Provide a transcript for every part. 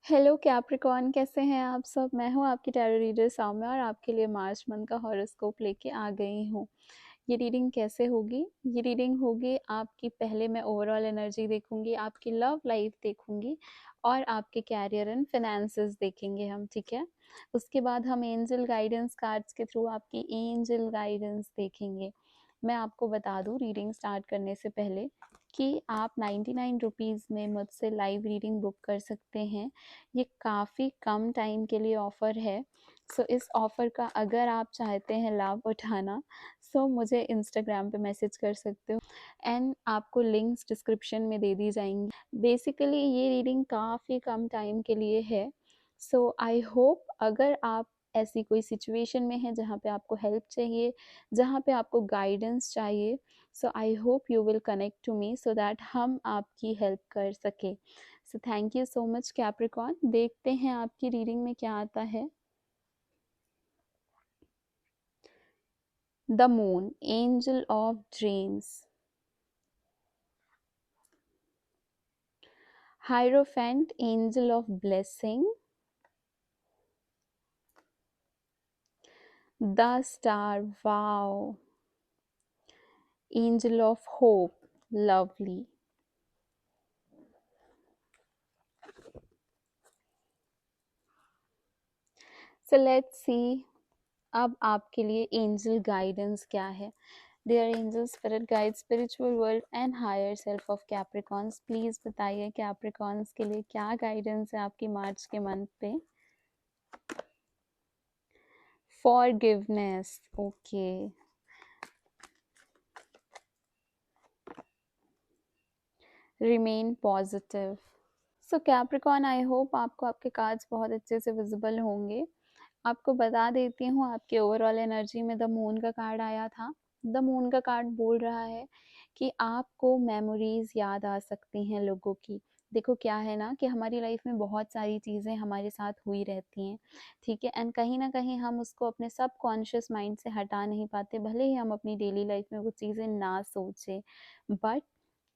Hello Capricorn, कैसे हैं आप सब। मैं हूं आपकी टैरो रीडर सौम्या और आपके लिए मार्च मंथ का हॉरोस्कोप लेके आ गई हूं। ये रीडिंग कैसे होगी? ये रीडिंग होगी आपकी, पहले मैं ओवरऑल एनर्जी देखूंगी, आपकी लव लाइफ देखूंगी और आपके कैरियर एंड फिनेंसेस देखेंगे हम, ठीक है। उसके बाद हम एंजल गाइडेंस कार्ड्स के थ्रू आपकी एंजल गाइडेंस देखेंगे। मैं आपको बता दूं रीडिंग स्टार्ट करने से पहले कि आप 99 रुपीज़ में मुझसे लाइव रीडिंग बुक कर सकते हैं। ये काफ़ी कम टाइम के लिए ऑफ़र है। सो इस ऑफ़र का अगर आप चाहते हैं लाभ उठाना, सो मुझे इंस्टाग्राम पे मैसेज कर सकते हो एंड आपको लिंक्स डिस्क्रिप्शन में दे दी जाएंगी। बेसिकली ये रीडिंग काफ़ी कम टाइम के लिए है। सो आई होप अगर आप ऐसी कोई सिचुएशन में है जहाँ पे आपको हेल्प चाहिए, जहाँ पे आपको गाइडेंस चाहिए, so I hope you will connect to me so that हम आपकी हेल्प कर सके। So thank you so much Capricorn. देखते हैं आपकी रीडिंग में क्या आता है। The moon, angel of dreams. Hierophant, angel of blessing. The star, wow. Angel of hope, lovely. So let's see अब आपके लिए एंजल गाइडेंस क्या है। Dear angel, spirit guide, spiritual world and higher self of Capricorns, please बताइए Capricorns के लिए क्या guidance है आपकी मार्च के मंथ पे। Forgiveness, okay. Remain positive. So Capricorn, I hope आपको आपके कार्ड्स बहुत अच्छे से विजिबल होंगे। आपको बता देती हूँ, आपके ओवरऑल एनर्जी में द मून का कार्ड आया था। द मून का कार्ड बोल रहा है कि आपको मेमोरीज याद आ सकती हैं लोगों की। देखो क्या है ना कि हमारी लाइफ में बहुत सारी चीज़ें हमारे साथ हुई रहती हैं, ठीक है, एंड कहीं ना कहीं हम उसको अपने सब कॉन्शियस माइंड से हटा नहीं पाते, भले ही हम अपनी डेली लाइफ में वो चीज़ें ना सोचें। बट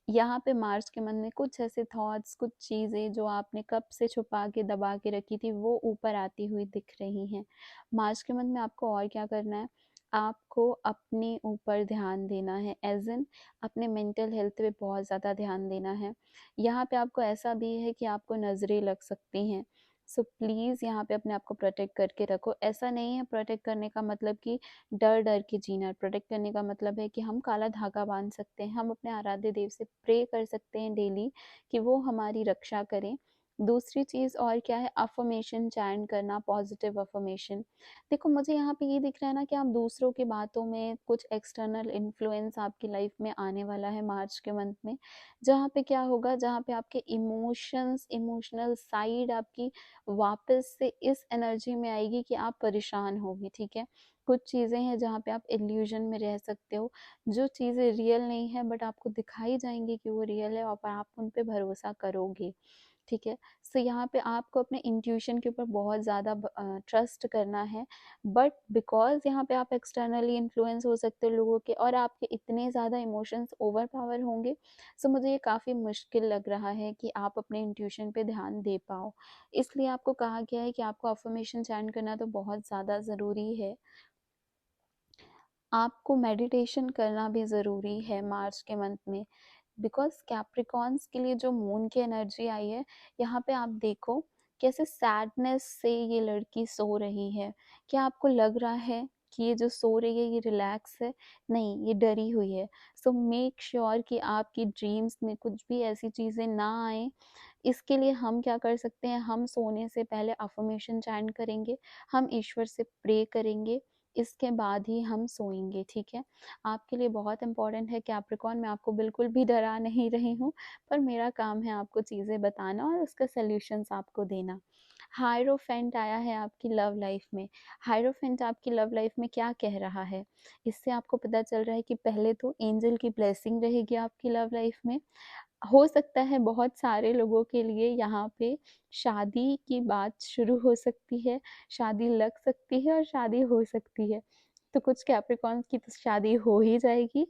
यहाँ पे मार्च के मन में कुछ ऐसे थॉट्स, कुछ चीज़ें जो आपने कब से छुपा के दबा के रखी थी, वो ऊपर आती हुई दिख रही हैं। मार्च के मन में आपको और क्या करना है, आपको अपने ऊपर ध्यान देना है, एज इन अपने मेंटल हेल्थ पे बहुत ज़्यादा ध्यान देना है। यहाँ पे आपको ऐसा भी है कि आपको नज़रें लग सकती हैं। सो प्लीज़ यहाँ पे अपने आप को प्रोटेक्ट करके रखो। ऐसा नहीं है प्रोटेक्ट करने का मतलब कि डर डर के जीना। प्रोटेक्ट करने का मतलब है कि हम काला धागा बांध सकते हैं, हम अपने आराध्य देव से प्रे कर सकते हैं डेली कि वो हमारी रक्षा करें। दूसरी चीज़ और क्या है, अफर्मेशन चैंट करना, पॉजिटिव अफर्मेशन। देखो मुझे यहाँ पे ये दिख रहा है ना कि आप दूसरों की बातों में कुछ एक्सटर्नल इन्फ्लुएंस आपकी लाइफ में आने वाला है मार्च के मंथ में। जहाँ पे क्या होगा, जहाँ पे आपके इमोशंस, इमोशनल साइड आपकी वापस से इस एनर्जी में आएगी कि आप परेशान होगी, ठीक है। कुछ चीज़ें हैं जहाँ पे आप इल्यूजन में रह सकते हो, जो चीज़ें रियल नहीं है बट आपको दिखाई जाएंगी कि वो रियल है और आप उन पे भरोसा करोगे, ठीक है। सो यहाँ पे आपको अपने इंट्यूशन के ऊपर बहुत ज़्यादा ट्रस्ट करना है। बट बिकॉज यहाँ पे आप एक्सटर्नली इन्फ्लुएंस हो सकते हो लोगों के और आपके इतने ज़्यादा इमोशंस ओवर पावर होंगे, सो मुझे ये काफ़ी मुश्किल लग रहा है कि आप अपने इंट्यूशन पे ध्यान दे पाओ। इसलिए आपको कहा गया है कि आपको अफर्मेशन चैंट करना तो बहुत ज़्यादा ज़रूरी है। आपको मेडिटेशन करना भी ज़रूरी है मार्च के मंथ में। बिकॉज कैप्रिकॉन्स के लिए जो मून की एनर्जी आई है, यहाँ पे आप देखो कैसे सैडनेस से ये लड़की सो रही है। क्या आपको लग रहा है कि ये जो सो रही है ये रिलैक्स है? नहीं, ये डरी हुई है। सो मेक श्योर कि आपकी ड्रीम्स में कुछ भी ऐसी चीज़ें ना आए। इसके लिए हम क्या कर सकते हैं, हम सोने से पहले अफर्मेशन चैंट करेंगे, हम ईश्वर से प्रे करेंगे, इसके बाद ही हम सोएंगे, ठीक है। आपके लिए बहुत इंपॉर्टेंट है कैप्रिकॉर्न। मैं आपको बिल्कुल भी डरा नहीं रही हूँ, पर मेरा काम है आपको चीज़ें बताना और उसका सॉल्यूशंस आपको देना। हायरोफेंट आया है आपकी लव लाइफ में। हायरोफेंट आपकी लव लाइफ में क्या कह रहा है, इससे आपको पता चल रहा है कि पहले तो एंजल की ब्लेसिंग रहेगी आपकी लव लाइफ में। हो सकता है बहुत सारे लोगों के लिए यहाँ पे शादी की बात शुरू हो सकती है, शादी लग सकती है और शादी हो सकती है। तो कुछ कैप्रिकॉर्न्स की तो शादी हो ही जाएगी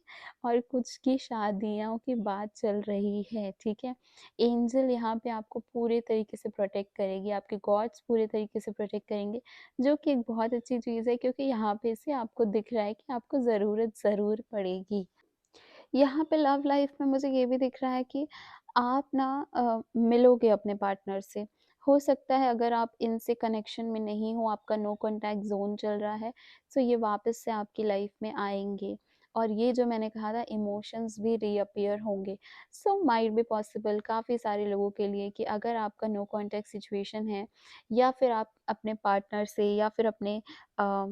और कुछ की शादियों की बात चल रही है, ठीक है? एंजल यहाँ पे आपको पूरे तरीके से प्रोटेक्ट करेगी, आपके गॉड्स पूरे तरीके से प्रोटेक्ट करेंगे, जो कि एक बहुत अच्छी चीज़ है क्योंकि यहाँ पे से आपको दिख रहा है कि आपको ज़रूरत ज़रूर पड़ेगी। यहाँ पे लव लाइफ में मुझे ये भी दिख रहा है कि आप ना मिलोगे अपने पार्टनर से। हो सकता है अगर आप इनसे कनेक्शन में नहीं हो, आपका नो कॉन्टैक्ट ज़ोन चल रहा है, तो ये वापस से आपकी लाइफ में आएँगे और ये जो मैंने कहा था इमोशंस भी रीअपीयर होंगे। सो माइट बी पॉसिबल काफ़ी सारे लोगों के लिए कि अगर आपका नो कॉन्टैक्ट सिचुएशन है या फिर आप अपने पार्टनर से या फिर अपने अ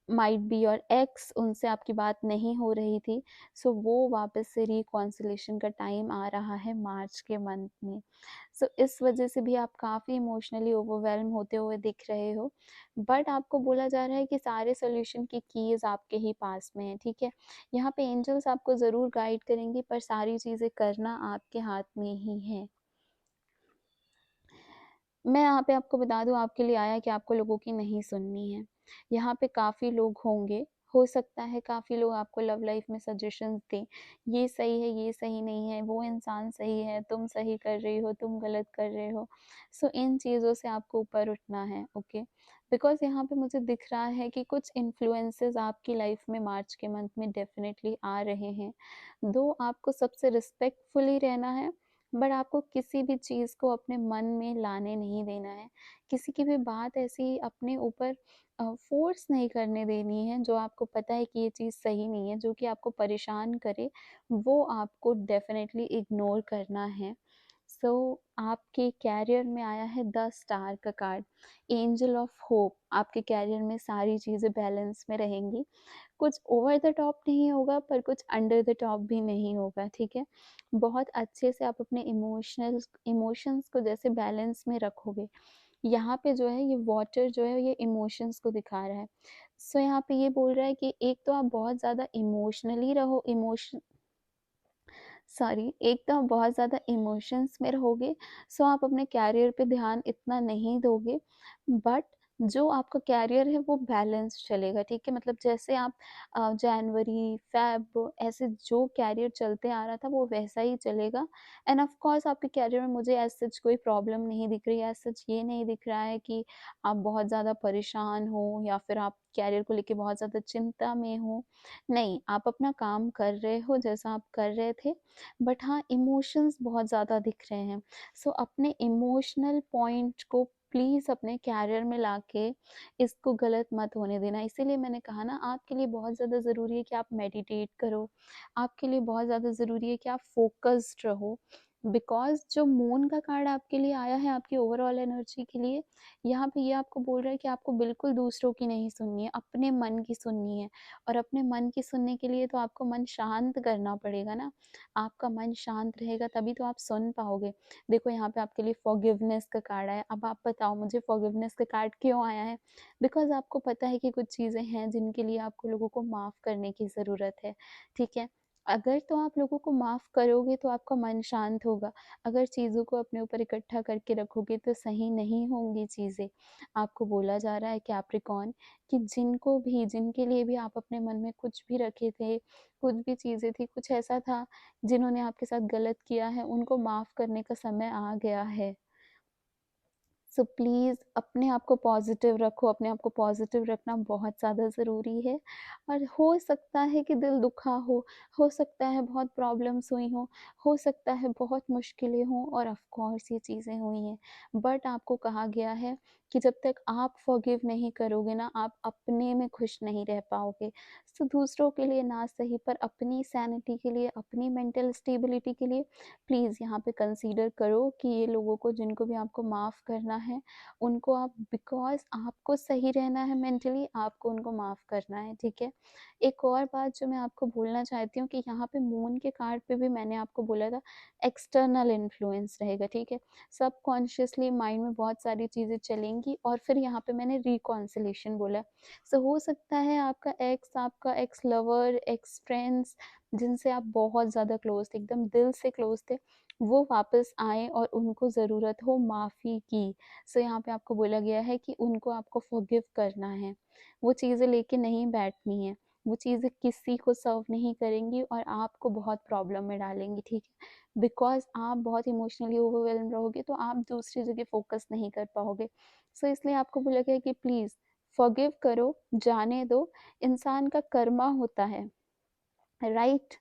माइट बी योर एक्स उनसे आपकी बात नहीं हो रही थी, सो वो वापस से रिकॉन्सिलेशन का टाइम आ रहा है मार्च के मंथ में। सो इस वजह से भी आप काफ़ी इमोशनली ओवरवेल्म होते हुए दिख रहे हो, बट आपको बोला जा रहा है कि सारे सोल्यूशन की कीज़ आपके ही पास में है, ठीक है? यहाँ पे एंजल्स आपको ज़रूर गाइड करेंगी पर सारी चीज़ें करना आपके हाथ में ही है। मैं यहाँ पे आपको बता दूँ आपके लिए आया कि आपको लोगों की नहीं सुननी है। यहाँ पे काफ़ी लोग होंगे, हो सकता है काफ़ी लोग आपको लव लाइफ में सजेशंस दें, ये सही है, ये सही नहीं है, वो इंसान सही है, तुम सही कर रही हो, तुम गलत कर रहे हो। सो इन चीज़ों से आपको ऊपर उठना है, ओके? बिकॉज़ यहाँ पे मुझे दिख रहा है कि कुछ इन्फ्लुएंसेस आपकी लाइफ में मार्च के मंथ में डेफ़िनेटली आ रहे हैं। दो आपको सबसे रिस्पेक्टफुली रहना है बट आपको किसी भी चीज़ को अपने मन में लाने नहीं देना है। किसी की भी बात ऐसी अपने ऊपर फ़ोर्स नहीं करने देनी है जो आपको पता है कि ये चीज़ सही नहीं है, जो कि आपको परेशान करे, वो आपको डेफ़िनेटली इग्नोर करना है। सो आपके करियर में आया है 10 स्टार का कार्ड, एंजल ऑफ होप। आपके करियर में सारी चीज़ें बैलेंस में रहेंगी। कुछ ओवर द टॉप नहीं होगा पर कुछ अंडर द टॉप भी नहीं होगा, ठीक है? बहुत अच्छे से आप अपने इमोशंस को जैसे बैलेंस में रखोगे। यहाँ पे जो है ये वाटर जो है ये इमोशंस को दिखा रहा है। सो यहाँ पे ये बोल रहा है कि एक तो आप बहुत ज़्यादा इमोशनली रहो एक तो आप बहुत ज़्यादा इमोशंस में रहोगे, सो आप अपने करियर पे ध्यान इतना नहीं दोगे, बट जो आपका करियर है वो बैलेंस चलेगा, ठीक है? मतलब जैसे आप जनवरी, फ़ेब ऐसे जो करियर चलते आ रहा था वो वैसा ही चलेगा एंड ऑफ कोर्स आपके करियर में मुझे एज़ सच कोई प्रॉब्लम नहीं दिख रही है, एज़ सच ये नहीं दिख रहा है कि आप बहुत ज़्यादा परेशान हो या फिर आप करियर को लेके बहुत ज़्यादा चिंता में हो। नहीं, आप अपना काम कर रहे हो जैसा आप कर रहे थे बट हाँ इमोशंस बहुत ज़्यादा दिख रहे हैं। सो अपने इमोशनल पॉइंट को प्लीज़ अपने कैरियर में लाके इसको गलत मत होने देना। इसीलिए मैंने कहा ना आपके लिए बहुत ज़्यादा ज़रूरी है कि आप मेडिटेट करो, आपके लिए बहुत ज़्यादा ज़रूरी है कि आप फोकस्ड रहो। बिकॉज़ जो मून का कार्ड आपके लिए आया है आपकी ओवरऑल एनर्जी के लिए, यहाँ पे ये आपको बोल रहा है कि आपको बिल्कुल दूसरों की नहीं सुननी है, अपने मन की सुननी है और अपने मन की सुनने के लिए तो आपको मन शांत करना पड़ेगा ना। आपका मन शांत रहेगा तभी तो आप सुन पाओगे। देखो यहाँ पे आपके लिए फॉरगिवनेस का कार्ड आया। अब आप बताओ मुझे फॉरगिवनेस का कार्ड क्यों आया है? बिकॉज़ आपको पता है कि कुछ चीज़ें हैं जिनके लिए आपको लोगों को माफ़ करने की ज़रूरत है, ठीक है? अगर तो आप लोगों को माफ़ करोगे तो आपका मन शांत होगा। अगर चीज़ों को अपने ऊपर इकट्ठा करके रखोगे तो सही नहीं होंगी चीज़ें। आपको बोला जा रहा है कैप्रिकॉर्न कि जिनके लिए भी आप अपने मन में कुछ भी रखे थे, कुछ भी चीज़ें थी, कुछ ऐसा था जिन्होंने आपके साथ गलत किया है उनको माफ़ करने का समय आ गया है। सो प्लीज़ अपने आप को पॉज़िटिव रखो, अपने आप को पॉज़िटिव रखना बहुत ज़्यादा ज़रूरी है और हो सकता है कि दिल दुखा हो सकता है बहुत प्रॉब्लम्स हुई हो सकता है बहुत मुश्किलें हों और ऑफ़ कोर्स ये चीज़ें हुई हैं। बट आपको कहा गया है कि जब तक आप फ़ॉरगिव नहीं करोगे ना, आप अपने में खुश नहीं रह पाओगे। सो दूसरों के लिए ना सही पर अपनी सैनिटी के लिए, अपनी मेंटल स्टेबिलिटी के लिए प्लीज़ यहाँ पे कंसीडर करो कि ये लोगों को जिनको भी आपको माफ़ करना है, उनको आप बिकॉज़ आपको सही रहना है मेंटली, आपको उनको माफ़ करना है, ठीक है? एक और बात जो मैं आपको बोलना चाहती हूँ कि यहाँ पे मून के कार्ड पे भी मैंने आपको बोला था एक्सटर्नल इन्फ्लुएंस रहेगा, ठीक है? सबकॉन्शियसली माइंड में बहुत सारी चीज़ें चलेंगी और फिर यहाँ पे मैंने रिकॉन्सिलेशन बोला। सो हो सकता है आपका एक्स लवर, एक्स फ्रेंड्स जिनसे आप बहुत ज़्यादा क्लोज़ थे, एकदम दिल से क्लोज़ थे, वो वापस आएँ और उनको ज़रूरत हो माफ़ी की। सो यहाँ पे आपको बोला गया है कि उनको आपको फ़ॉरगिव करना है। वो चीज़ें लेके नहीं बैठनी है। वो चीज़ें किसी को सर्व नहीं करेंगी और आपको बहुत प्रॉब्लम में डालेंगी, ठीक है? बिकॉज़ आप बहुत इमोशनली ओवरवेल्म रहोगे तो आप दूसरी जगह फ़ोकस नहीं कर पाओगे। सो इसलिए आपको बोला गया है कि प्लीज़ फ़ॉरगिव करो, जाने दो, इंसान का कर्मा होता है। राइट।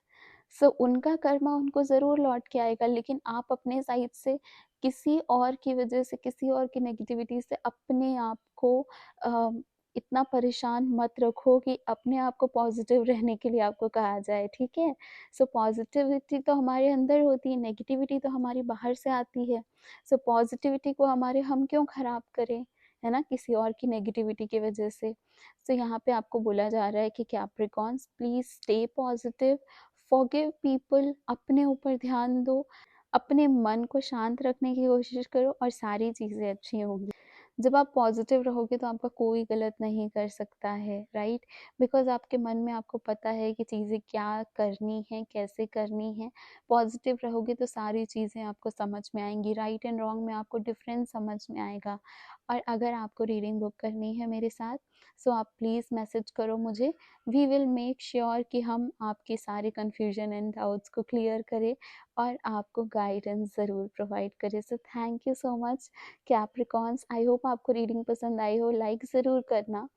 सो उनका कर्मा उनको ज़रूर लौट के आएगा, लेकिन आप अपने साइड से किसी और की वजह से, किसी और की नेगेटिविटी से अपने आप को अ, इतना परेशान मत रखो कि अपने आप को पॉजिटिव रहने के लिए आपको कहा जाए, ठीक है? सो पॉजिटिविटी तो हमारे अंदर होती है, नेगेटिविटी तो हमारी बाहर से आती है। सो पॉजिटिविटी को हम क्यों खराब करें, है ना? किसी और की नेगेटिविटी की वजह से। सो यहाँ पे आपको बोला जा रहा है कि Capricorns please stay positive, forgive people, अपने ऊपर ध्यान दो, अपने मन को शांत रखने की कोशिश करो और सारी चीज़ें अच्छी होंगी। जब आप पॉजिटिव रहोगे तो आपका कोई गलत नहीं कर सकता है, राइट? बिकॉज़ आपके मन में आपको पता है कि चीज़ें क्या करनी है, कैसे करनी है। पॉजिटिव रहोगे तो सारी चीज़ें आपको समझ में आएँगी, राइट एंड रॉन्ग में आपको डिफ़रेंस समझ में आएगा। और अगर आपको रीडिंग बुक करनी है मेरे साथ, सो आप प्लीज़ मैसेज करो मुझे। वी विल मेक श्योर कि हम आपकी सारी कन्फ्यूजन एंड डाउट्स को क्लियर करें और आपको गाइडेंस ज़रूर प्रोवाइड करें। सो thank you so much Capricorns. I hope आपको रीडिंग पसंद आई हो, लाइक ज़रूर करना।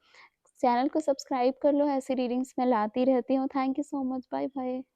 चैनल को सब्सक्राइब कर लो, ऐसी रीडिंग्स मैं लाती रहती हूँ। Thank you so much, bye bye.